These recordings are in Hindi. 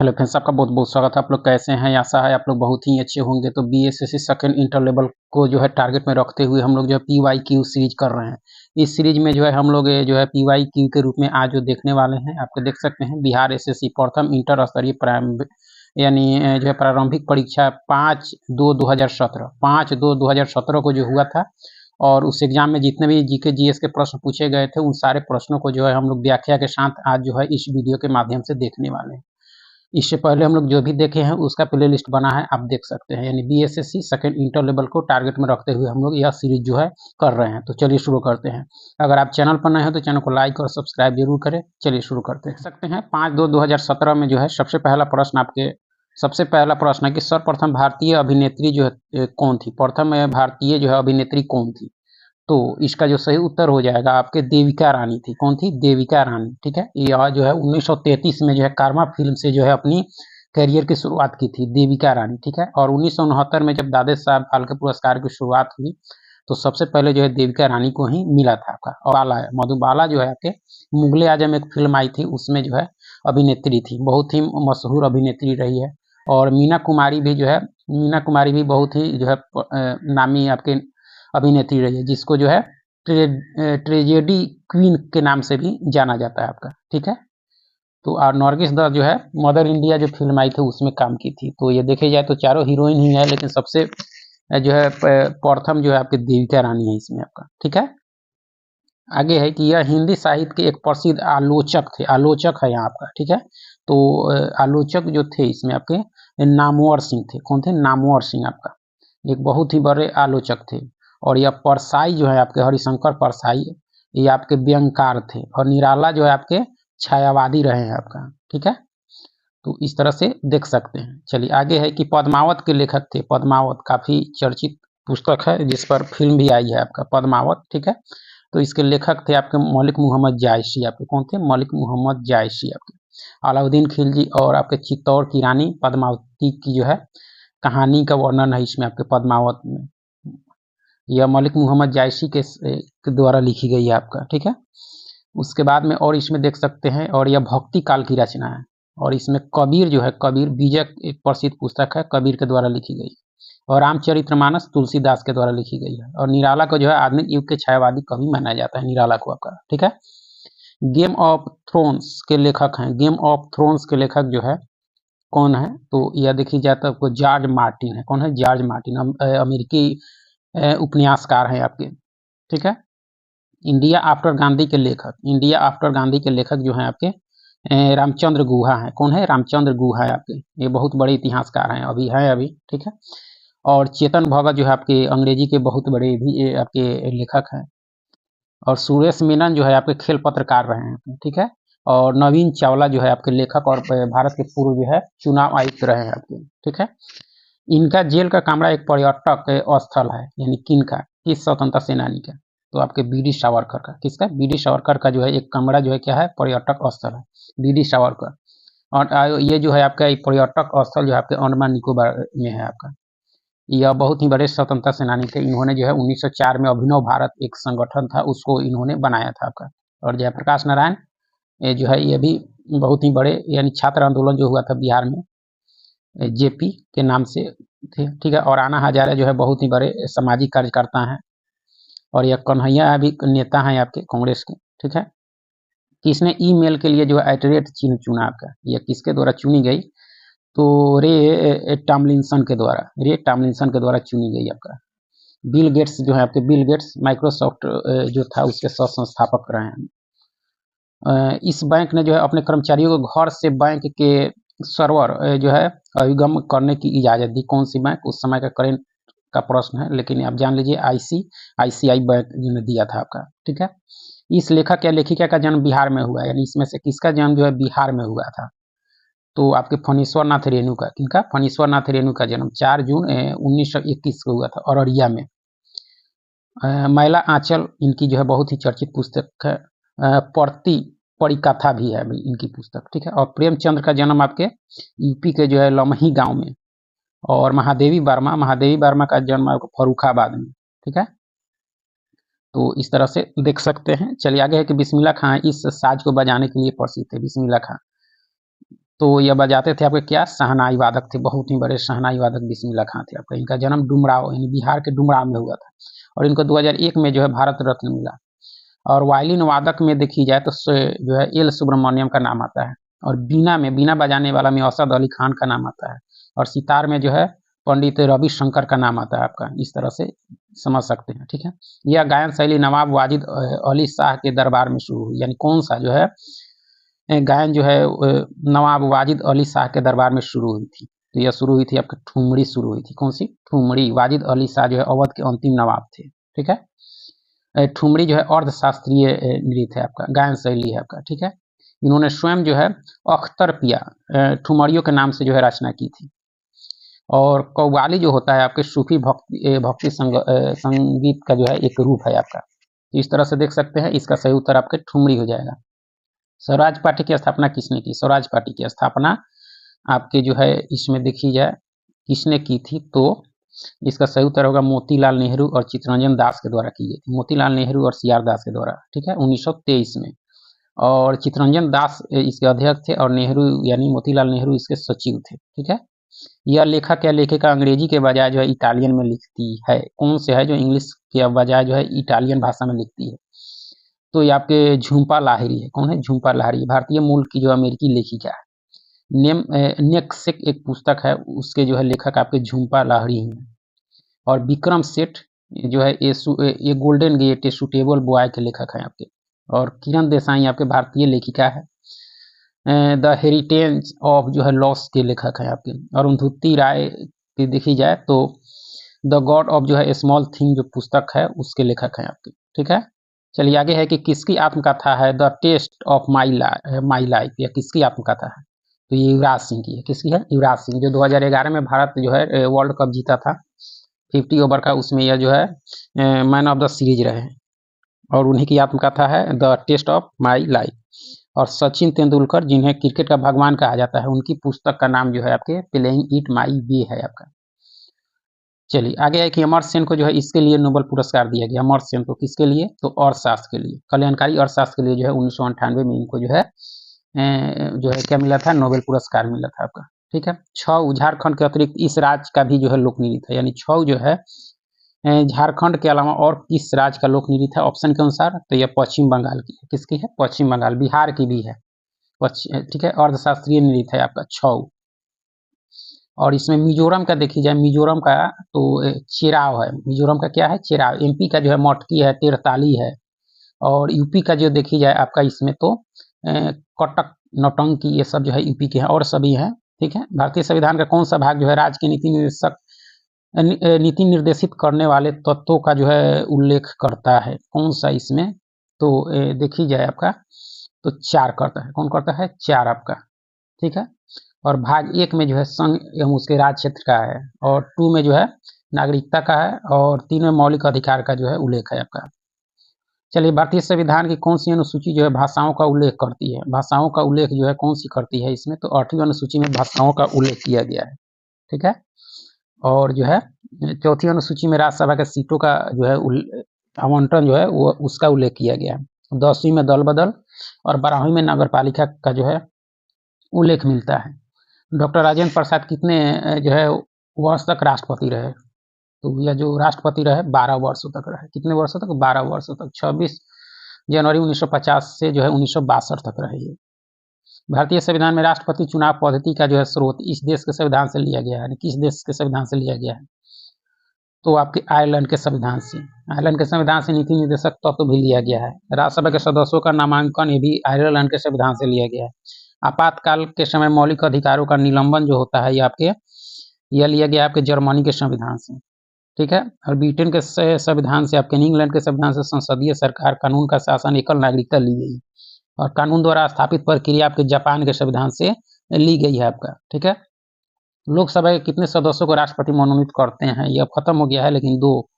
हेलो फ्रेंड्स, आपका बहुत बहुत स्वागत है। आप लोग कैसे हैं? आशा है आप लोग बहुत ही अच्छे होंगे। तो बीएसएससी सेकंड इंटर लेवल को जो है टारगेट में रखते हुए हम लोग जो है पीवाईक्यू सीरीज कर रहे हैं। इस सीरीज में जो है हम लोग जो है पीवाईक्यू के रूप में आज जो देखने वाले हैं, आपको देख सकते हैं बिहार एसएससी प्रथम इंटर स्तरीय प्रारंभिक यानी जो है प्रारंभिक परीक्षा 5/2/2017 5/2/2017 को जो हुआ था। और उस एग्जाम में जितने भी जीके जीएस के प्रश्न पूछे गए थे, उन सारे प्रश्नों को जो है हम लोग व्याख्या के साथ आज जो है इस वीडियो के माध्यम से देखने वाले हैं। इससे पहले हम लोग जो भी देखे हैं उसका प्लेलिस्ट बना है, आप देख सकते हैं। यानी बीएसएससी सेकंड इंटर लेवल को टारगेट में रखते हुए हम लोग यह सीरीज जो है कर रहे हैं। तो चलिए शुरू करते हैं। अगर आप चैनल पर नए हैं तो चैनल को लाइक और सब्सक्राइब जरूर करें। चलिए शुरू करते हैं। देख सकते हैं 5/2/2017 में जो है सबसे पहला प्रश्न है कि सर्वप्रथम भारतीय अभिनेत्री जो है कौन थी। प्रथम भारतीय जो है अभिनेत्री कौन थी। तो इसका जो सही उत्तर हो जाएगा आपके देविका रानी थी। कौन थी? देविका रानी। ठीक है, यह जो है 1933 में जो है कारमा फिल्म से जो है अपनी करियर की शुरुआत की थी देविका रानी। ठीक है, और 1969 में जब दादे साहब फाल्के पुरस्कार की शुरुआत हुई तो सबसे पहले जो है देविका रानी को ही मिला था आपका। और मधुबाला जो है आपके मुगले आजम एक फिल्म आई थी, उसमें जो है अभिनेत्री थी, बहुत ही मशहूर अभिनेत्री रही है। और मीना कुमारी भी बहुत ही जो है नामी आपके अभिनेत्री रही है, जिसको जो है ट्रेजेडी क्वीन के नाम से भी जाना जाता है आपका। ठीक है, तो और नरगिस दत्त जो है मदर इंडिया जो फिल्म आई थी उसमें काम की थी। तो ये देखे जाए तो चारों हीरोइन ही है, लेकिन सबसे जो है प्रथम जो है आपकी देविका रानी है इसमें आपका। ठीक है, आगे है कि यह हिंदी साहित्य के एक प्रसिद्ध आलोचक है यहाँ आपका। ठीक है, तो आलोचक जो थे इसमें आपके नामवर सिंह थे। कौन थे? नामवर सिंह आपका एक बहुत ही बड़े आलोचक थे। और यह परसाई जो है आपके हरिशंकर परसाई, ये आपके व्यंगकार थे। और निराला जो है आपके छायावादी रहे हैं आपका। ठीक है, तो इस तरह से देख सकते हैं। चलिए आगे है कि पद्मावत के लेखक थे। पद्मावत काफी चर्चित पुस्तक है जिस पर फिल्म भी आई है आपका, पद्मावत। ठीक है, तो इसके लेखक थे आपके मलिक मोहम्मद जायसी। आपके कौन थे? मलिक मोहम्मद जायसी आपके। अलाउद्दीन खिलजी और आपके चित्तौड़ की रानी पद्मावती की जो है कहानी का वर्णन है इसमें आपके पद्मावत में। यह मलिक मोहम्मद जायसी के द्वारा लिखी गई है आपका। ठीक है, उसके बाद में और इसमें देख सकते हैं, और यह भक्ति काल की रचना है। और इसमें कबीर जो है, कबीर बीजक एक प्रसिद्ध पुस्तक है, कबीर के द्वारा लिखी गई। और रामचरितमानस तुलसीदास के द्वारा लिखी गई है। और निराला को जो है आधुनिक युग के छायावादी कवि माना जाता है निराला को आपका। ठीक है, गेम ऑफ थ्रोन्स के लेखक हैं। गेम ऑफ थ्रोन्स के लेखक जो है कौन है? तो यह देखी जाए तो आपको जॉर्ज मार्टिन है। कौन है? जॉर्ज मार्टिन अमेरिकी उपन्यासकार हैं आपके। ठीक है, इंडिया आफ्टर गांधी के लेखक जो हैं आपके रामचंद्र गुहा हैं। कौन है? रामचंद्र गुहा है आपके। ये बहुत बड़े इतिहासकार हैं, अभी। ठीक है, और चेतन भगत जो है आपके अंग्रेजी के बहुत बड़े भी आपके लेखक हैं। और सुरेश मेनन जो है आपके खेल पत्रकार रहे हैं। ठीक है, और नवीन चावला जो है आपके लेखक और भारत के पूर्व जो है चुनाव आयुक्त रहे हैं आपके। ठीक है, इनका जेल का कमरा एक पर्यटक स्थल है। यानी किनका? किस स्वतंत्रता सेनानी का? तो आपके बीडी सावरकर का। किसका? बीडी सावरकर का जो है एक कमरा जो है क्या है? पर्यटक स्थल है, बीडी सावरकर। और ये जो है आपका एक पर्यटक स्थल जो है आपके अंडमान निकोबार में है आपका। यह बहुत ही बड़े स्वतंत्रता सेनानी थे। इन्होंने जो है 1904 में अभिनव भारत एक संगठन था, उसको इन्होंने बनाया था आपका। और जयप्रकाश नारायण ये जो है ये भी बहुत ही बड़े यानी छात्र आंदोलन जो हुआ था बिहार में जेपी के नाम से थे। ठीक है, और अन्ना हजारे जो है बहुत ही बड़े सामाजिक कार्यकर्ता हैं। और यह कन्हैया भी नेता हैं आपके कांग्रेस के। ठीक है, किसने ईमेल के लिए जो है एट चिन्ह चुना आपका? यह किसके द्वारा चुनी गई? तो रे टॉमलिंसन के द्वारा चुनी गई आपका। बिल गेट्स जो है आपके, बिल गेट्स माइक्रोसॉफ्ट जो था उसके सह संस्थापक रहे हैं। इस बैंक ने जो है अपने कर्मचारियों को घर से बैंक के सर्वर जो है अभिगम करने की इजाजत दी। कौन सी बैंक? उस समय का करेंट का प्रश्न है, लेकिन आप जान लीजिए आईसीआई बैंक ने दिया था आपका। ठीक है, इस लेखक या लेखिका का जन्म बिहार में हुआ है। यानी इसमें से किसका जन्म जो है बिहार में हुआ था? तो आपके फणीश्वर नाथ रेणु का। किनका? फणीश्वर नाथ रेणु का जन्म 4 जून 1921 को हुआ था अररिया में। मैला आंचल इनकी जो है बहुत ही चर्चित पुस्तक है। प्रति परिकथा भी है इनकी पुस्तक। ठीक है, और प्रेमचंद्र का जन्म आपके यूपी के जो है लमही गांव में। और महादेवी वर्मा का जन्म आपको फर्रुखाबाद में। ठीक है, तो इस तरह से देख सकते हैं। चलिए आगे है कि बिस्मिल्लाह खां इस साज को बजाने के लिए प्रसिद्ध थे। बिस्मिल्लाह खां तो यह बजाते थे आपके क्या, शहनाई वादक थे, बहुत ही बड़े शहनाई वादक बिस्मिल्लाह खां थे आपका। इनका जन्म डुमराव यानी बिहार के डुमराव में हुआ था और इनको 2001 में जो है भारत रत्न मिला। और वायलिन वादक में देखी जाए तो जो है एल सुब्रमण्यम का नाम आता है। और बीना में, बीना बजाने वाला में असद अली खान का नाम आता है। और सितार में जो है पंडित रविशंकर का नाम आता है आपका। इस तरह से समझ सकते हैं, ठीक है। यह गायन शैली नवाब वाजिद अली शाह के दरबार में शुरू हुई। यानी कौन सा जो है गायन जो है नवाब वाजिद अली शाह के दरबार में शुरू हुई थी। तो यह शुरू हुई थी आपकी ठुमरी शुरू हुई थी। कौन सी? ठुमरी। वाजिद अली शाह जो है अवध के अंतिम नवाब थे, ठीक है। ठुमरी जो है अर्ध शास्त्रीय नृत्य है आपका, गायन शैली है आपका, ठीक है। इन्होंने स्वयं जो है अख्तर पिया ठुमरियों के नाम से जो है रचना की थी। और कव्वाली जो होता है आपके सूफी भक्ति संगीत का जो है एक रूप है आपका। तो इस तरह से देख सकते हैं, इसका सही उत्तर आपके ठुमरी हो जाएगा। स्वराज पार्टी की स्थापना किसने की? स्वराज पार्टी की स्थापना आपके जो है इसमें देखी जाए किसने की थी, तो इसका सही उत्तर होगा मोतीलाल नेहरू और चित्तरंजन दास के द्वारा की गई थी। मोतीलाल नेहरू और सीआर दास के द्वारा, ठीक है, 1923 में। और चित्तरंजन दास इसके अध्यक्ष थे और नेहरू यानी मोतीलाल नेहरू इसके सचिव थे, ठीक है। यह लेखक या लेखिका अंग्रेजी के बजाय जो है इटालियन में लिखती है। कौन से है जो इंग्लिश के बजाय जो है इटालियन भाषा में लिखती है? तो ये आपके झुम्पा लाहिरी है। कौन है? झुम्पा लाहिरी, भारतीय मूल की जो अमेरिकी लेखिका है। नेक्सिक एक पुस्तक है, उसके जो है लेखक आपके झुम्पा लाहिरी हैं। और विक्रम सेठ जो है ये golden gate a suitable boy के लेखक हैं आपके। और किरण देसाई आपके भारतीय लेखिका है। द हेरिटेज ऑफ जो है लॉस के लेखक हैं आपके। और अरुंधति राय की देखी जाए तो द गॉड ऑफ जो है स्मॉल थिंग जो पुस्तक है उसके लेखक हैं आपके, ठीक है। चलिए आगे है कि किसकी आत्मकथा है the test of my life, या किसकी आत्मकथा है? तो ये युवराज सिंह की है। किसकी है? युवराज सिंह, जो 2011 में भारत जो है वर्ल्ड कप जीता था 50 ओवर का, उसमें यह जो है मैन ऑफ द सीरीज रहे। और उन्हीं की आत्मकथा है the test of my life. और सचिन तेंदुलकर, जिन्हें क्रिकेट का भगवान कहा जाता है, उनकी पुस्तक का नाम जो है आपके प्लेइंग इट माई वे है आपका। चलिए आगे है कि अमर्त्य सेन को जो है इसके लिए नोबेल पुरस्कार दिया गया। अमर्त्य सेन को किसके लिए? तो अर्थशास्त्र के लिए, कल्याणकारी अर्थशास्त्र के लिए जो है 1998 में इनको जो है क्या मिला था? नोबेल पुरस्कार मिला था आपका, ठीक है। छऊ झारखंड के अतिरिक्त इस राज्य का भी जो है लोक नृत्य है। यानी छऊ जो है झारखंड के अलावा और किस राज्य का लोक नृत्य है ऑप्शन के अनुसार? तो यह पश्चिम बंगाल की है। किसकी है? पश्चिम बंगाल। बिहार की भी है, ठीक है। अर्थशास्त्रीय नृत्य है आपका छऊ। और इसमें मिजोरम का देखी जाए, मिजोरम का तो चेराव है। मिजोरम का क्या है? चेराव। एमपी का जो है मटकी है, तेरताली है। और यूपी का जो देखी जाए आपका इसमें तो कटक, नौटंकी, ये सब जो है यूपी के हैं और सभी हैं, ठीक है। भारतीय संविधान का कौन सा भाग जो है राज्य के नीति निर्देशित करने वाले तत्वों का जो है उल्लेख करता है? कौन सा इसमें? तो देखी जाए आपका तो 4 करता है। कौन करता है? 4 आपका, ठीक है। और भाग 1 में जो है संघ एवं उसके राज्य क्षेत्र का है। और 2 में जो है नागरिकता का है। और 3 में मौलिक अधिकार का जो है उल्लेख है आपका। चलिए भारतीय संविधान की कौन सी अनुसूची जो है भाषाओं का उल्लेख करती है? भाषाओं का उल्लेख जो है कौन सी करती है इसमें? तो 8वीं अनुसूची में भाषाओं का उल्लेख किया गया है, ठीक है। और जो है 4थी अनुसूची में राज्यसभा के सीटों का जो है आवंटन जो है वो उसका उल्लेख किया गया है। 10वीं में दल बदल और 12वीं में नगर पालिका का जो है उल्लेख मिलता है। डॉक्टर राजेंद्र प्रसाद कितने जो है वर्ष तक राष्ट्रपति रहे? तो यह जो राष्ट्रपति रहे 12 वर्षों तक रहे। कितने वर्षों तक? 12 वर्षों तक। 26 जनवरी 1950 से जो है 1962 तक रहे ये। भारतीय संविधान में राष्ट्रपति चुनाव पद्धति का जो है स्रोत इस देश के संविधान से लिया गया है। किस देश के संविधान से लिया गया है? तो आपके आयरलैंड के संविधान से। आयरलैंड के संविधान से नीति निर्देशक तत्व भी लिया गया है। राज्यसभा के सदस्यों का नामांकन ये भी आयरलैंड के संविधान से लिया गया है। आपातकाल के समय मौलिक अधिकारों का निलंबन जो होता है ये आपके यह लिया गया आपके जर्मनी के संविधान से, ठीक है। और ब्रिटेन के संविधान से, आपके इंग्लैंड के संविधान से संसदीय सरकार, कानून का शासन, एकल नागरिकता ली गई। और कानून द्वारा स्थापित प्रक्रिया आपके जापान के संविधान से ली गई है आपका, ठीक है। लोकसभा के कितने सदस्यों को राष्ट्रपति मनोनीत करते हैं? यह खत्म हो गया है लेकिन 2,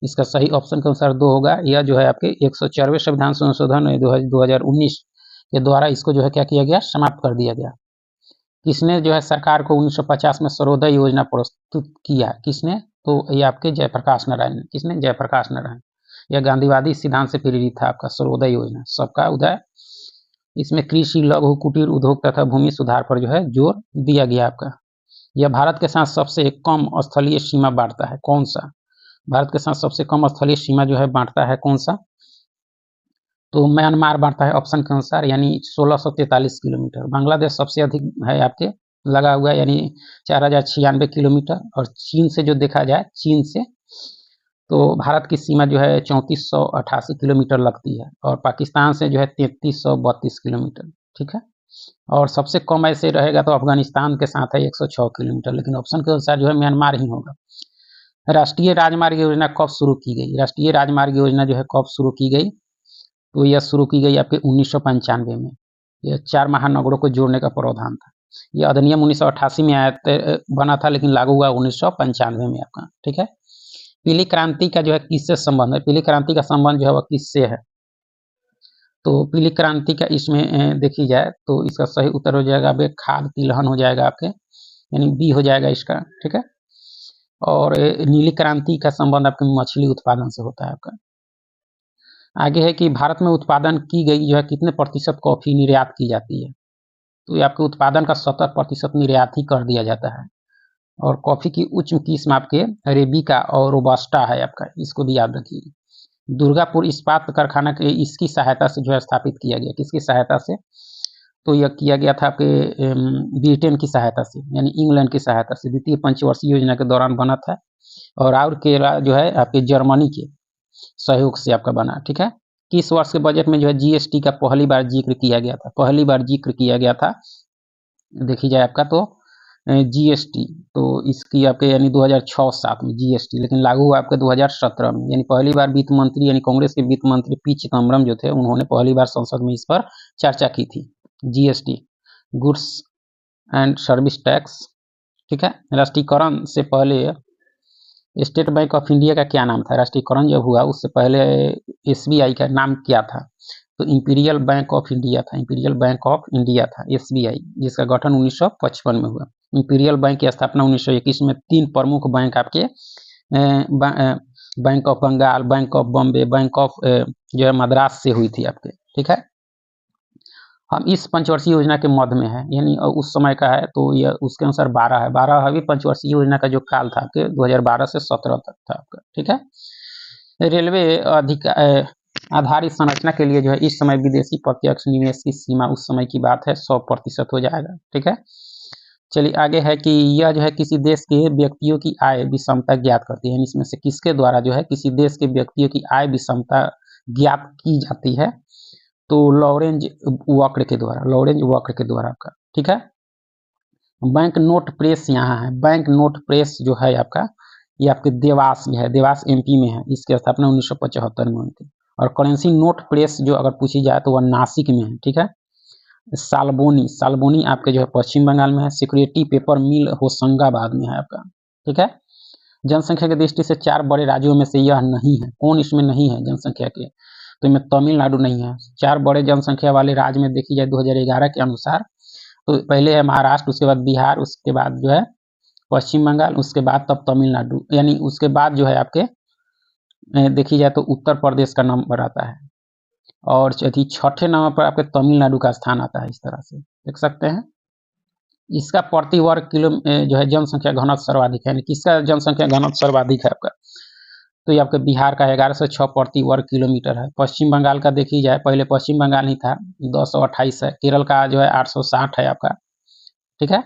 इसका सही ऑप्शन के अनुसार 2 होगा। यह जो है आपके 104वें संविधान संशोधन 2019 के द्वारा इसको जो है क्या किया गया? समाप्त कर दिया गया। किसने जो है सरकार को 1950 में सर्वोदय योजना प्रस्तुत किया? किसने? तो ये आपके जयप्रकाश नारायण ने। किसने? जयप्रकाश नारायण। यह गांधीवादी सिद्धांत से प्रेरित था आपका सर्वोदय योजना, सबका उदय इसमें कृषि, लघु, कुटीर उद्योग तथा भूमि सुधार पर जो है जोर दिया गया आपका। यह भारत के साथ सबसे कम स्थलीय सीमा बांटता है। कौन सा? भारत के साथ सबसे कम स्थलीय सीमा जो है बांटता है कौन सा? तो म्यांमार बांटता है ऑप्शन के अनुसार, यानी 1643 किलोमीटर। बांग्लादेश सबसे अधिक है आपके लगा हुआ, यानी 4096 किलोमीटर। और चीन से जो देखा जाए, चीन से तो भारत की सीमा जो है 3488 किलोमीटर लगती है, और पाकिस्तान से जो है 3332 किलोमीटर। ठीक है। और सबसे कम ऐसे रहेगा तो अफगानिस्तान के साथ है 106 किलोमीटर, लेकिन ऑप्शन के अनुसार जो है म्यांमार ही होगा। राष्ट्रीय राजमार्ग योजना कब शुरू की गई? राष्ट्रीय राजमार्ग योजना जो है कब शुरू की गई? तो यह शुरू की गई आपके 1995 में। यह 4 महानगरों को जोड़ने का प्रावधान था। यह अधिनियम 1988 में आया बना था, लेकिन लागू हुआ 1995 में आपका। ठीक है। पीली क्रांति का जो है किससे संबंध है? पीली क्रांति का संबंध जो है वह किससे है? तो पीली क्रांति का इसमें देखी जाए तो इसका सही उत्तर हो जाएगा आपके खाद तिलहन हो जाएगा आपके, यानी बी हो जाएगा इसका। ठीक है। और नीली क्रांति का संबंध आपके मछली उत्पादन से होता है आपका। आगे है कि भारत में उत्पादन की गई जो है कितने प्रतिशत कॉफी निर्यात की जाती है? तो ये आपके उत्पादन का 70% निर्यात ही कर दिया जाता है। और कॉफी की उच्च किस्म आपके अरेबिका और रोबस्टा है आपका, इसको भी याद रखिए। दुर्गापुर इस्पात कारखाना के इसकी सहायता से जो है स्थापित किया गया। किसकी सहायता से? तो यह किया गया था आपके ब्रिटेन की सहायता से, यानी इंग्लैंड की सहायता से। द्वितीय पंचवर्षीय योजना के दौरान बना था। और राउरकेला जो है आपके जर्मनी के सहयोग से आपका बना। ठीक है। किस वर्ष के बजट में जो है जीएसटी का पहली बार जिक्र किया गया था? पहली बार जिक्र किया गया था देखी जाए आपका तो जीएसटी, तो इसकी आपके यानी 2006-07 में जीएसटी, लेकिन लागू हुआ आपके 2017 में। यानी पहली बार वित्त मंत्री यानी कांग्रेस के वित्त मंत्री पी चिदम्बरम जो थे, उन्होंने पहली बार संसद में इस पर चर्चा की थी। GST, goods and service tax. ठीक है। राष्ट्रीयकरण से पहले स्टेट बैंक ऑफ इंडिया का क्या नाम था? राष्ट्रीयकरण जब हुआ उससे पहले एसबीआई का नाम क्या था? तो इंपीरियल बैंक ऑफ इंडिया था। इंपीरियल बैंक ऑफ इंडिया था एसबीआई, जिसका गठन 1955 में हुआ। इंपीरियल बैंक की स्थापना 1921 में 3 प्रमुख बैंक आपके bank of Bengal, bank of Bombay, bank of जो है मद्रास से हुई थी आपके। ठीक है। हम इस पंचवर्षीय योजना के मध्य में है, यानी उस समय का है, तो यह उसके अनुसार 12 है। 12वीं पंचवर्षीय योजना का जो काल था आपके 2012 से 17 तक था आपका। ठीक है। रेलवे आधारित संरचना के लिए जो है इस समय विदेशी प्रत्यक्ष निवेश की सीमा, उस समय की बात है, 100% हो जाएगा। ठीक है। चलिए आगे है कि यह जो है किसी देश के व्यक्तियों की आय विषमता ज्ञात करती है। इसमें से किसके द्वारा जो है किसी देश के व्यक्तियों की आय विषमता ज्ञात की जाती है? तो लॉरेंज वक्र के द्वारा, लॉरेंज वक्र के द्वारा आपका। ठीक है। बैंक नोट प्रेस यहाँ है। बैंक नोट प्रेस जो है आपका, ये आपके देवास में है, देवास एमपी में है। इसकी स्थापना 1975 में हुई थी। और करेंसी नोट प्रेस जो अगर पूछी जाए तो वह नासिक में है। ठीक है। सालबोनी, सालबोनी आपके जो है पश्चिम बंगाल में है। सिक्योरिटी पेपर मिल होशंगाबाद में है आपका। ठीक है। जनसंख्या की दृष्टि से 4 बड़े राज्यों में से यह नहीं है। कौन इसमें नहीं है जनसंख्या के? तो इनमें तमिलनाडु नहीं है। 4 बड़े जनसंख्या वाले राज्य में देखी जाए 2011 के अनुसार, तो पहले है महाराष्ट्र, उसके बाद बिहार, उसके बाद जो है पश्चिम बंगाल, उसके बाद तब तमिलनाडु, यानी उसके बाद जो है आपके देखी जाए तो उत्तर प्रदेश का नंबर आता है। और छठे नंबर पर आपके तमिलनाडु का स्थान आता है। इस तरह से देख सकते हैं। इसका प्रति वर्ग किलो जो है जनसंख्या घनत्व सर्वाधिक है। किसका जनसंख्या घनत्व सर्वाधिक है आपका? तो ये आपके बिहार का 1106 प्रति वर्ग किलोमीटर है। पश्चिम बंगाल का देखी जाए, पहले पश्चिम बंगाल ही था, 228 है। केरल का जो है 860 है आपका। ठीक है।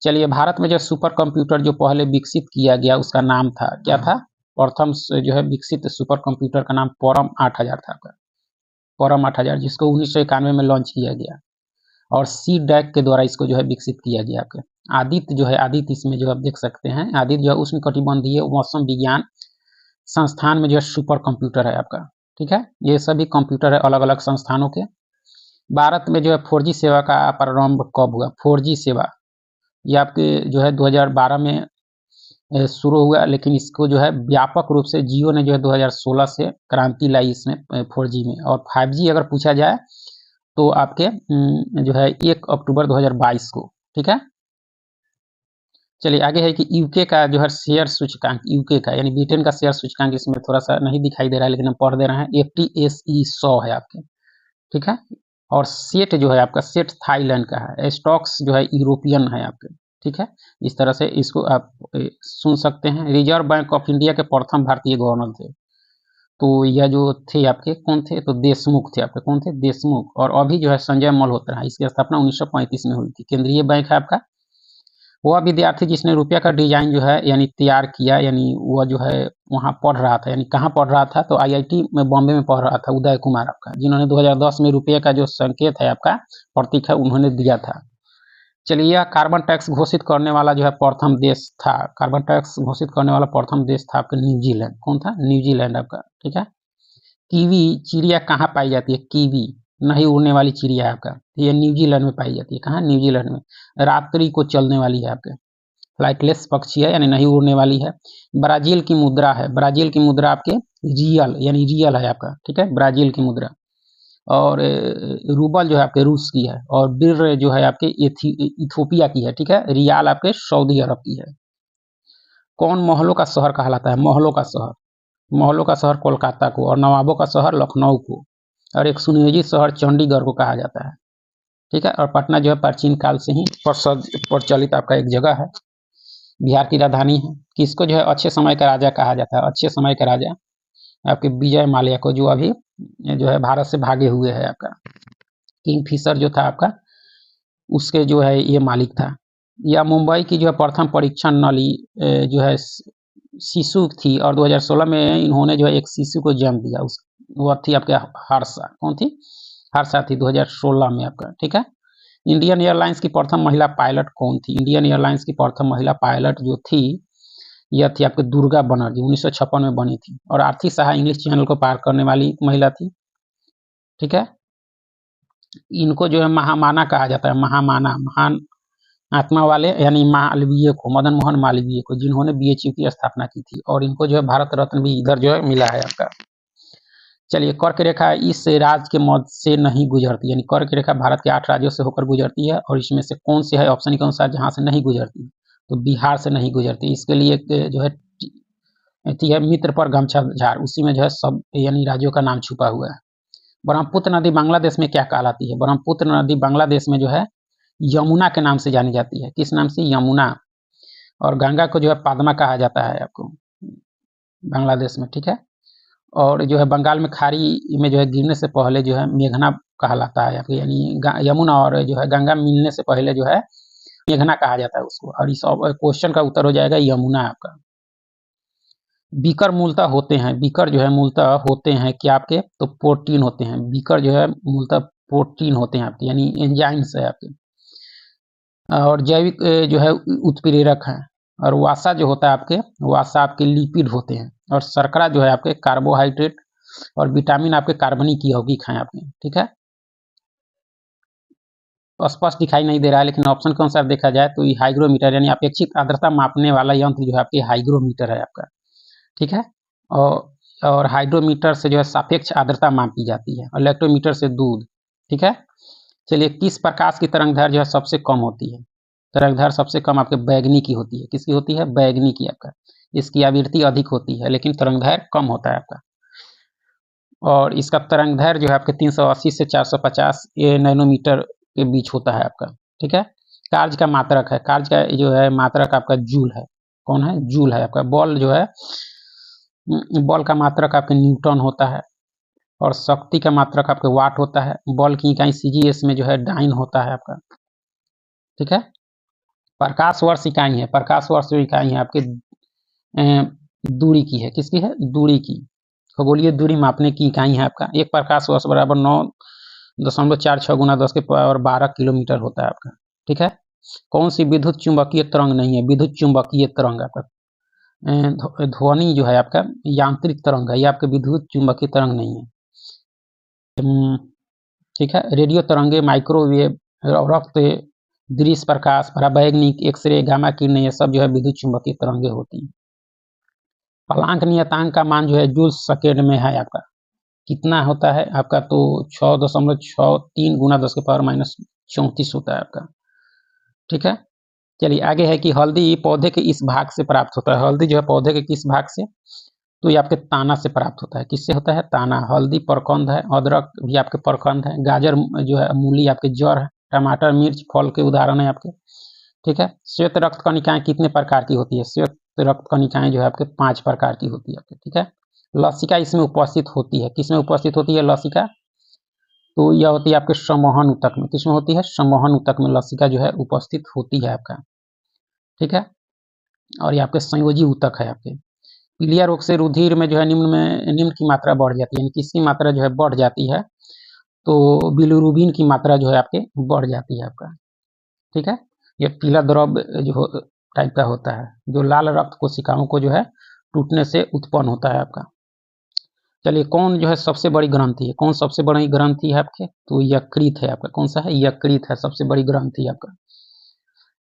चलिए भारत में जो सुपर कंप्यूटर जो पहले विकसित किया गया उसका नाम था, क्या था? प्रथम जो है विकसित सुपर कंप्यूटर का नाम परम 8000 था आपका। परम 8000, जिसको 1991 में लॉन्च किया गया। और सी डैक के द्वारा इसको जो है विकसित किया गया आपका। आदित्य जो है, आदित्य इसमें जो आप देख सकते हैं, आदित्य जो है उष्ण कटिबंधीय मौसम विज्ञान संस्थान में जो है सुपर कंप्यूटर है आपका। ठीक है। ये सभी कंप्यूटर है अलग अलग संस्थानों के। भारत में जो है 4G सेवा का प्रारंभ कब हुआ? 4G सेवा ये आपके जो है 2012 में शुरू हुआ, लेकिन इसको जो है व्यापक रूप से जियो ने जो है 2016 से क्रांति लाई इसमें 4G में। और 5G अगर पूछा जाए तो आपके जो है 1 अक्टूबर 2022 को। ठीक है। चलिए आगे है कि यूके का जो है शेयर सूचकांक, यूके का यानी ब्रिटेन का शेयर सूचकांक इसमें थोड़ा सा नहीं दिखाई दे रहा है, लेकिन हम पढ़ दे रहे हैं। FTSE 100 है आपके। ठीक है। और सेट जो है आपका, सेट थाईलैंड का है, स्टॉक्स जो है यूरोपियन है आपके, ठीक है। इस तरह से इसको आप सुन सकते हैं। रिजर्व बैंक ऑफ इंडिया के प्रथम भारतीय गवर्नर थे, तो यह जो थे आपके कौन थे, तो देशमुख थे आपके, कौन थे, देशमुख। और अभी जो है संजय मल्होत्रा, इसकी स्थापना 1935 में हुई थी। केंद्रीय बैंक है आपका। वह विद्यार्थी जिसने रुपया का डिजाइन जो है यानी तैयार किया, यानी वह जो है वहाँ पढ़ रहा था, यानी कहाँ पढ़ रहा था, तो आईआईटी में बॉम्बे में पढ़ रहा था, उदय कुमार आपका, जिन्होंने 2010 में रुपये का जो संकेत है आपका, प्रतीक है, उन्होंने दिया था। चलिए, यह कार्बन टैक्स घोषित करने वाला जो है प्रथम देश था, कार्बन टैक्स घोषित करने वाला प्रथम देश था आपका न्यूजीलैंड। कौन था, न्यूजीलैंड आपका, ठीक है। कीवी चिड़िया कहाँ पाई जाती है, कीवी नहीं उड़ने वाली चिड़िया है आपका, ये न्यूजीलैंड में पाई जाती है। कहाँ, न्यूजीलैंड में। रात्रि को चलने वाली है आपके, फ्लाइटलेस पक्षी है, यानी नहीं उड़ने वाली है। ब्राजील की मुद्रा है, ब्राजील की मुद्रा आपके रियल, यानी रियल है आपका, ठीक है, ब्राजील की मुद्रा। और रूबल जो है आपके रूस की है, और बिर जो है आपके इथोपिया की है, ठीक है। रियाल आपके सऊदी अरब की है। कौन महलों का शहर कहलाता है, महलों का शहर, महलों का शहर कोलकाता को, और नवाबों का शहर लखनऊ को, और एक सुनियोजित शहर चंडीगढ़ को कहा जाता है, ठीक है। और पटना जो है प्राचीन काल से ही प्रचलित आपका एक जगह है, बिहार की राजधानी है। किसको जो है अच्छे समय का राजा कहा जाता है, अच्छे समय का राजा आपके विजय माल्या को, जो अभी जो है भारत से भागे हुए है आपका। किंगफिशर जो था आपका, उसके जो है ये मालिक था। या मुंबई की जो है प्रथम परीक्षण नली जो है शिशु थी, और 2016 में इन्होंने जो है एक शिशु को जन्म दिया, उस वो थी आपके हर्षा। कौन थी, हर्षा थी 2016 में आपका, ठीक है। इंडियन एयरलाइंस की प्रथम महिला पायलट कौन थी, इंडियन एयरलाइंस की प्रथम महिला पायलट जो थी, यह थी आपके दुर्गा बनर्जी, 1956 में बनी थी। और आरती साहा इंग्लिश चैनल को पार करने वाली महिला थी, ठीक है। इनको जो है महामाना कहा जाता है, महामाना, महान आत्मा वाले, यानी मालवीय को, मदन मोहन मालवीय को, जिन्होंने बीएचयू की स्थापना की थी। और इनको जो है भारत रत्न भी इधर जो है मिला है आपका। चलिए, कर्क रेखा इस राज्य के मध्य से नहीं गुजरती, यानी कर्क रेखा भारत के 8 राज्यों से होकर गुजरती है, और इसमें से कौन से है ऑप्शन के अनुसार जहां से नहीं गुजरती, तो बिहार से नहीं गुजरती। इसके लिए एक जो है मित्र पर गमछा झाड़, उसी में जो है सब यानी राज्यों का नाम छुपा हुआ है। ब्रह्मपुत्र नदी बांग्लादेश में क्या कहलाती है, ब्रह्मपुत्र नदी बांग्लादेश में जो है यमुना के नाम से जानी जाती है। किस नाम से, यमुना। और गंगा को जो है पद्मा कहा जाता है आपको बांग्लादेश में, ठीक है। और जो है बंगाल में खाड़ी में जो है गिरने से पहले जो है मेघना कहलाता है, यानी यमुना और जो है गंगा मिलने से पहले जो है मेघना कहा जाता है उसको। और इस क्वेश्चन का उत्तर हो जाएगा यमुना आपका। बीकर मूलतः होते हैं, बीकर जो है मूलतः होते हैं क्या आपके, तो प्रोटीन होते हैं। बीकर जो है मूलतः प्रोटीन होते हैं आपके, यानी एंजाइम्स है आपके। और जैविक जो है उत्प्रेरक है। और वासा जो होता है आपके, वासा आपके लिपिड होते हैं। और शर्करा जो है आपके कार्बोहाइड्रेट, और विटामिन आपके कार्बनिक यौगिक हैं आपके, ठीक है। स्पष्ट दिखाई नहीं दे रहा है, लेकिन ऑप्शन के अनुसार देखा जाए तो ये हाइग्रोमीटर, यानी अपेक्षित आर्द्रता मापने वाला यंत्र जो है आपके हाइग्रोमीटर है आपका, ठीक है। और हाइड्रोमीटर से जो है सापेक्ष आर्द्रता मापी जाती है, और इलेक्ट्रोमीटर से दूध, ठीक है। चलिए, किस प्रकाश की तरंगदैर्घ्य जो है सबसे कम होती है, तरंगदैर्घ्य सबसे कम आपके बैगनी की होती है। किसकी होती है, बैगनी की आपका। इसकी आवृत्ति अधिक होती है, लेकिन तरंगदैर्घ्य कम होता है आपका। और इसका तरंगदैर्घ्य जो है आपके 380 से 450 नैनोमीटर के बीच होता है आपका, ठीक है। कार्य का मात्रक है, कार्य का जो है मात्रक आपका जूल है। कौन है, जूल है आपका। बॉल जो है, बॉल का मात्रक आपके न्यूटन होता है। और शक्ति का मात्रक आपके वाट होता है। बॉल की इकाई सीजीएस में जो है डाइन होता है आपका, ठीक है। प्रकाश वर्ष इकाई है, प्रकाश वर्ष जो इकाई है आपके दूरी की है। किसकी है, दूरी की। खगोलीय दूरी मापने की इकाई है आपका। एक प्रकाश वर्ष बराबर 9.46 गुना 10 के पावर 12 किलोमीटर होता है आपका, ठीक है। कौन सी विद्युत चुंबकीय तरंग नहीं है, विद्युत चुंबकीय तरंग आपका। ध्वनि जो है आपका यांत्रिक तरंग है, ये आपके विद्युत चुंबकीय तरंग नहीं है, ठीक है। रेडियो तरंगे, माइक्रोवेव, रक्त दृश्य प्रकाश, पराबैंगनिक, एक्सरे, गामा किरणें, ये सब जो है विद्युत चुंबकीय तरंगे होती हैं। प्लांक नियतांक का मान जो है जूल सेकेंड में है आपका, कितना होता है आपका, तो 6.63 गुना 10 के पावर माइनस 34 होता है आपका, ठीक है। चलिए, आगे है कि हल्दी पौधे के इस भाग से प्राप्त होता है। हल्दी जो है पौधे के किस भाग से, तो ये आपके ताना से प्राप्त होता है। किससे होता है? ताना। हल्दी परकंद है, अदरक भी आपके परकंद है, गाजर जो है मूली आपके जड़ है, टमाटर मिर्च फल के उदाहरण है आपके। ठीक है। श्वेत रक्त कणिकाएं कितने प्रकार की होती है? श्वेत रक्त कणिकाएं जो है आपके 5 प्रकार की होती है आपके। ठीक है। लसिका इसमें उपस्थित होती है। किसमें उपस्थित होती है लसिका? तो यह होती है आपके सम्मोहन ऊतक में। किसमें होती है? सम्मोहन ऊतक में लसिका जो है उपस्थित होती है आपका। ठीक है। और ये आपके संयोजी ऊतक है आपके। पीलिया रोग से रुधिर में जो है निम्न की मात्रा बढ़ जाती है, यानी किसकी मात्रा जो है बढ़ जाती है? तो बिलिरुबिन की मात्रा जो है आपके बढ़ जाती है आपका। ठीक है। ये पीला द्रव जो टाइप का होता है, जो लाल रक्त कोशिकाओं को जो है टूटने से उत्पन्न होता है आपका। चलिए, कौन जो है सबसे बड़ी ग्रंथि है? कौन सबसे बड़ी ग्रंथि है आपके? तो यकृत है आपका। कौन सा है? यकृत है सबसे बड़ी ग्रंथि आपका।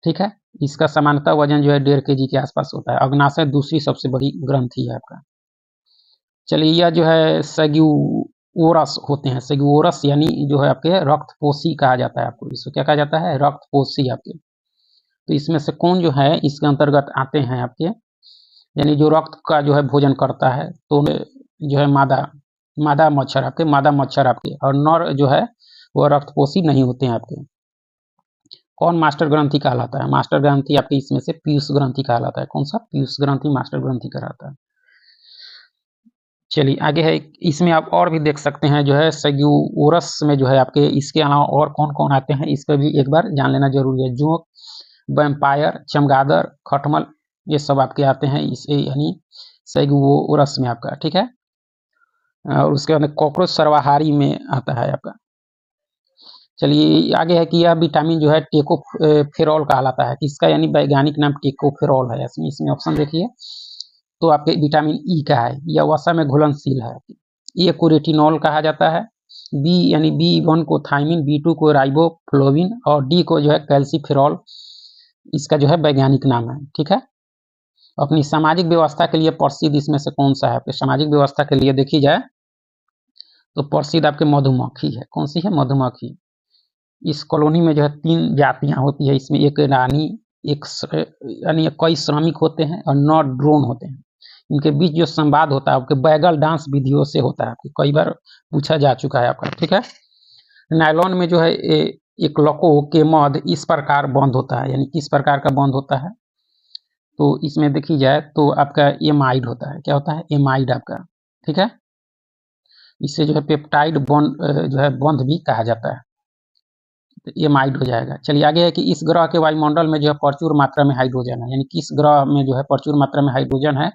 ठीक है। इसका सामान्यतः वजन जो है 1.5 kg के आसपास होता है। अग्नाशय दूसरी सबसे बड़ी ग्रंथि है आपका। चलिए, यह जो है सेग्यूओरस होते हैं। सेग्यूओरस यानी जो है आपके रक्तपोषी कहा जाता है आपको। इसको क्या कहा जाता है? रक्तपोषी आपके। तो इसमें से कौन जो है इसके अंतर्गत आते हैं आपके, यानी जो रक्त का जो है भोजन करता है, तो जो है मादा मच्छर आपके, और नर जो है वह रक्तपोषी नहीं होते हैं आपके। कौन मास्टर ग्रंथि कहलाता है? मास्टर ग्रंथि आपके इसमें से पीयूष ग्रंथि कहलाता है। कौन सा? पीयूष ग्रंथि मास्टर ग्रंथि कहलाता है। चलिए, आगे है। इसमें आप और भी देख सकते हैं, जो है सेग्यूओरस में जो है आपके, इसके अलावा और कौन कौन आते हैं इसका भी एक बार जान लेना जरूरी है। जोंक, वैम्पायर, चमगादड़, खटमल, ये सब आपके आते हैं इसे, यानी सेग्यूओरस में आपका। ठीक है। और उसके बाद कॉकरोच सर्वाहारी में आता है आपका। चलिए, आगे है कि यह विटामिन जो है टेकोफेरॉल कहलाता है। किसका? यानी वैज्ञानिक नाम टेकोफेरॉल है। इसमें ऑप्शन देखिए, तो आपके विटामिन ई का है। यह वसा में घुलनशील है। ए को रेटिनॉल कहा जाता है। बी यानी B1 को थायमिन, B2 को राइबोफ्लोविन, और डी को जो है कैल्सीफेरॉल इसका जो है वैज्ञानिक नाम है। ठीक है। अपनी सामाजिक व्यवस्था के लिए प्रसिद्ध इसमें से कौन सा है? आपके सामाजिक व्यवस्था के लिए देखी जाए तो प्रसिद्ध आपके मधुमक्खी है। कौन सी है? मधुमक्खी। इस कॉलोनी में जो है 3 जातियां होती है। इसमें एक रानी, एक यानी कई श्रमिक होते हैं, और 9 ड्रोन होते हैं। इनके बीच जो संवाद होता है आपके बैगल डांस विधियों से होता है। आपके कई बार पूछा जा चुका है आपका। ठीक है। नायलॉन में जो है एक लको के मध्य इस प्रकार बंद होता है, यानी किस प्रकार का बंद होता है? तो इसमें देखी जाए तो आपका एमाइड होता है। क्या होता है? एमाइड आपका। ठीक है। इसे जो है पेप्टाइड बॉन्ड जो है बंध भी कहा जाता है। तो एमाइड हो जाएगा। चलिए, आगे है कि इस ग्रह के वायुमंडल में जो है प्रचुर मात्रा में हाइड्रोजन है, यानी किस ग्रह में जो है प्रचुर मात्रा में हाइड्रोजन है?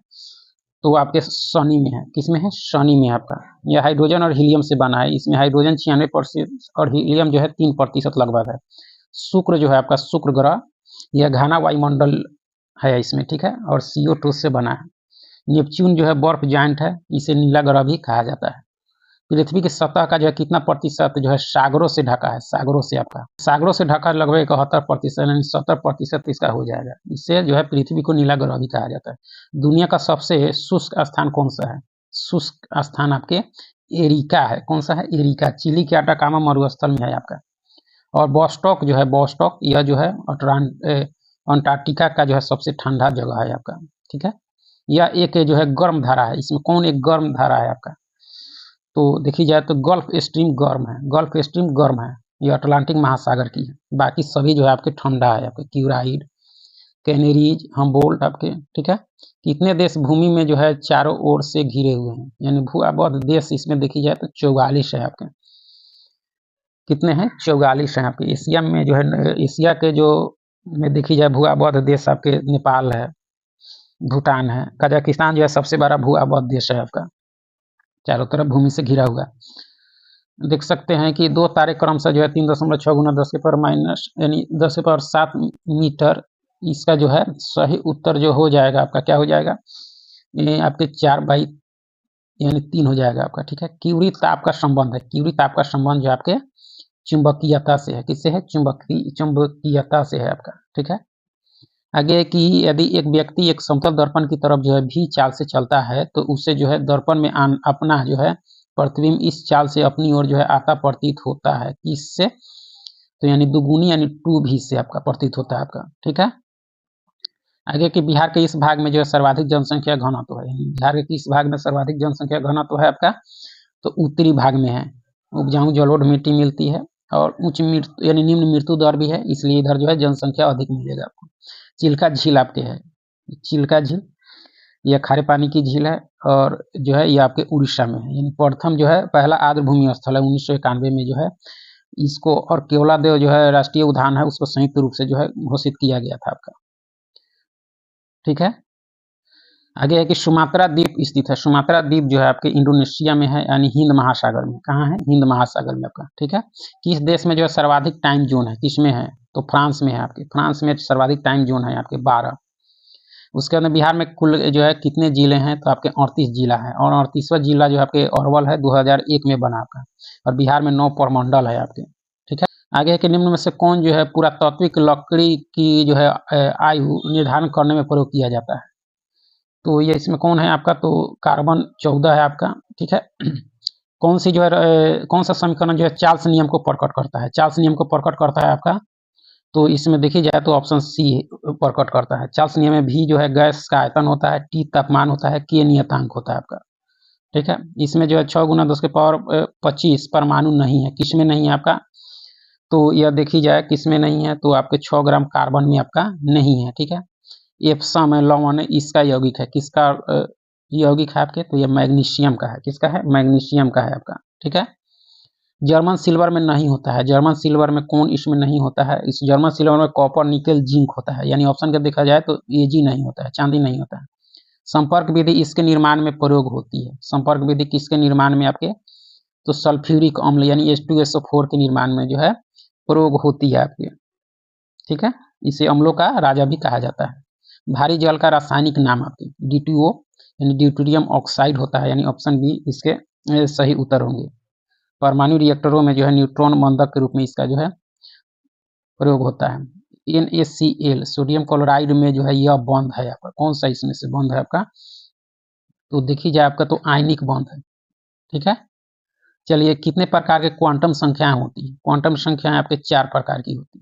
तो आपके शनि में है। किसमें है? शनि में आपका। यह हाइड्रोजन और हीलियम से बना है। इसमें हाइड्रोजन 96% और हीलियम जो है 3% लगभग है। शुक्र जो है आपका, शुक्र ग्रह, यह घना वायुमंडल है इसमें। ठीक है। और CO2 से बना है। नेपच्यून जो है बर्फ जाइंट है। इसे नीला ग्रह भी कहा जाता है। पृथ्वी की सतह का जो है कितना प्रतिशत जो है सागरों से ढका है? सागरों से आपका, सागरों से ढका लगभग 71%, यानी 70% इसका हो जाएगा। इससे जो है पृथ्वी को नीला ग्रह भी कहा जाता है। दुनिया का सबसे शुष्क स्थान कौन सा है? शुष्क स्थान आपके एरिका है। कौन सा है? एरिका। चिली के अटाकामा मरुस्थल में है आपका। और बॉस्टॉक जो है, बॉस्टॉक यह जो है अंटार्कटिका का जो है सबसे ठंडा जगह है आपका। ठीक है। यह एक जो है गर्म धारा है। इसमें कौन एक गर्म धारा है आपका? तो देखी जाए तो गल्फ स्ट्रीम गर्म है। गल्फ स्ट्रीम गर्म है। ये अटलांटिक महासागर की है। बाकी सभी जो है आपके ठंडा है। आपके क्यूराइड, कैनेरीज, हम्बोल्ट आपके। ठीक है। कितने देश भूमि में जो है चारों ओर से घिरे हुए हैं, यानी भू आबद्ध देश इसमें देखी जाए तो 44 है आपके। कितने हैं? 44 हैं आपके। एशिया में जो है, एशिया के जो में देखी जाए भू आबद्ध देश आपके नेपाल है, भूटान है, कजाकिस्तान जो है सबसे बड़ा भू आबद्ध देश है आपका, चारों तरफ भूमि से घिरा हुआ। देख सकते हैं कि 2 तारे क्रमशः जो है 3.6 गुना 10 के पावर माइनस, यानी 10 के पावर 7 मीटर। इसका जो है सही उत्तर जो हो जाएगा आपका, क्या हो जाएगा? ये आपके 4/, यानी 3 हो जाएगा आपका। ठीक है। क्यूरी ताप का संबंध है। क्यूरी ताप का संबंध जो आपके चुंबकीयता से है। किससे है? चुंबकीयता से है आपका। ठीक है। आगे कि यदि एक व्यक्ति एक समतल दर्पण की तरफ जो है भी चाल से चलता है, तो उसे जो है दर्पण में अपना जो है प्रतिबिंब इस चाल से अपनी ओर जो है आता प्रतीत होता है। किससे? तो यानी दुगुनी, यानी 2v से आपका प्रतीत होता है आपका। ठीक है। आगे कि बिहार के इस भाग में जो है सर्वाधिक जनसंख्या घनत्व है, बिहार के किस भाग में सर्वाधिक जनसंख्या घनत्व है आपका, तो उत्तरी भाग में है। उपजाऊ जलोढ़ मिट्टी मिलती है और उच्च मृत्यु यानी निम्न मृत्यु दर भी है, इसलिए इधर जो है जनसंख्या अधिक मिलेगा आपको। चिल्का झील आपके है, चिल्का झील यह खारे पानी की झील है और जो है ये आपके उड़ीसा में है, यानी प्रथम जो है पहला आर्द्रभूमि स्थल है 1991 में जो है इसको, और केवलादेव जो है राष्ट्रीय उद्यान है उसको संयुक्त रूप से जो है घोषित किया गया था आपका। ठीक है, आगे है कि सुमात्रा द्वीप स्थित है। सुमात्रा द्वीप जो है आपके इंडोनेशिया में है, यानी हिंद महासागर में। कहाँ है? हिंद महासागर में आपका। ठीक है, किस देश में जो है सर्वाधिक टाइम जोन है, किसमें है? तो फ्रांस में है आपके। फ्रांस में सर्वाधिक टाइम जोन है आपके 12। उसके अंदर बिहार में कुल जो है कितने जिले हैं, तो आपके 38 जिला है, और 38वां जिला जो आपके अरवल है 2001 में बना आपका, और बिहार में 9 प्रमंडल है आपके। ठीक है, आगे है कि निम्न में से कौन जो है पुरातात्विक लकड़ी की जो है आयु निर्धारण करने में प्रयोग किया जाता है, तो ये इसमें कौन है आपका, तो कार्बन 14 है आपका। ठीक है, कौन सी जो है कौन सा समीकरण जो है चार्ल्स नियम को प्रकट करता है, चार्ल्स नियम को प्रकट करता है आपका, तो इसमें देखी जाए तो ऑप्शन सी प्रकट करता है। चार्ल्स नियम में भी जो है गैस का आयतन होता है, टी तापमान होता है, के नियतांक होता है आपका। ठीक है, इसमें जो है 6 × 10⁻25 परमाणु नहीं है, किसमें नहीं है आपका, तो यह देखी जाए किसमें नहीं है, तो आपके 6 ग्राम कार्बन में आपका नहीं है। ठीक है, एप्सम है लवण है, इसका यौगिक है, किसका यौगिक है आपके, तो यह मैग्नीशियम का है। किसका है? मैग्नीशियम का है आपका। ठीक है, जर्मन सिल्वर में नहीं होता है। जर्मन सिल्वर में कौन इसमें नहीं होता है? इस जर्मन सिल्वर में कॉपर निकल जिंक होता है, यानी ऑप्शन का देखा जाए तो एजी नहीं होता है, चांदी नहीं होता है। संपर्क विधि इसके निर्माण में प्रयोग होती है। संपर्क विधि किसके निर्माण में आपके, तो सल्फ्यूरिक अम्ल यानी H2SO4 के निर्माण में जो है प्रयोग होती है आपके। ठीक है, इसे अम्लों का राजा भी कहा जाता है। भारी जल का रासायनिक नाम आपके D2O यानी ड्यूटेरियम ऑक्साइड होता है, यानी ऑप्शन बी इसके सही उत्तर होंगे। परमाणु रिएक्टरों में जो है न्यूट्रॉन बंधक के रूप में इसका जो है प्रयोग होता है। NaCl सोडियम क्लोराइड में जो है यह बंध है आपका, कौन सा इसमें से बंध है आपका, तो देखिए जाए आपका तो आयनिक बंध है। ठीक है, चलिए कितने प्रकार के क्वांटम संख्याएं होती है? क्वांटम संख्याएं आपके 4 प्रकार की होती है।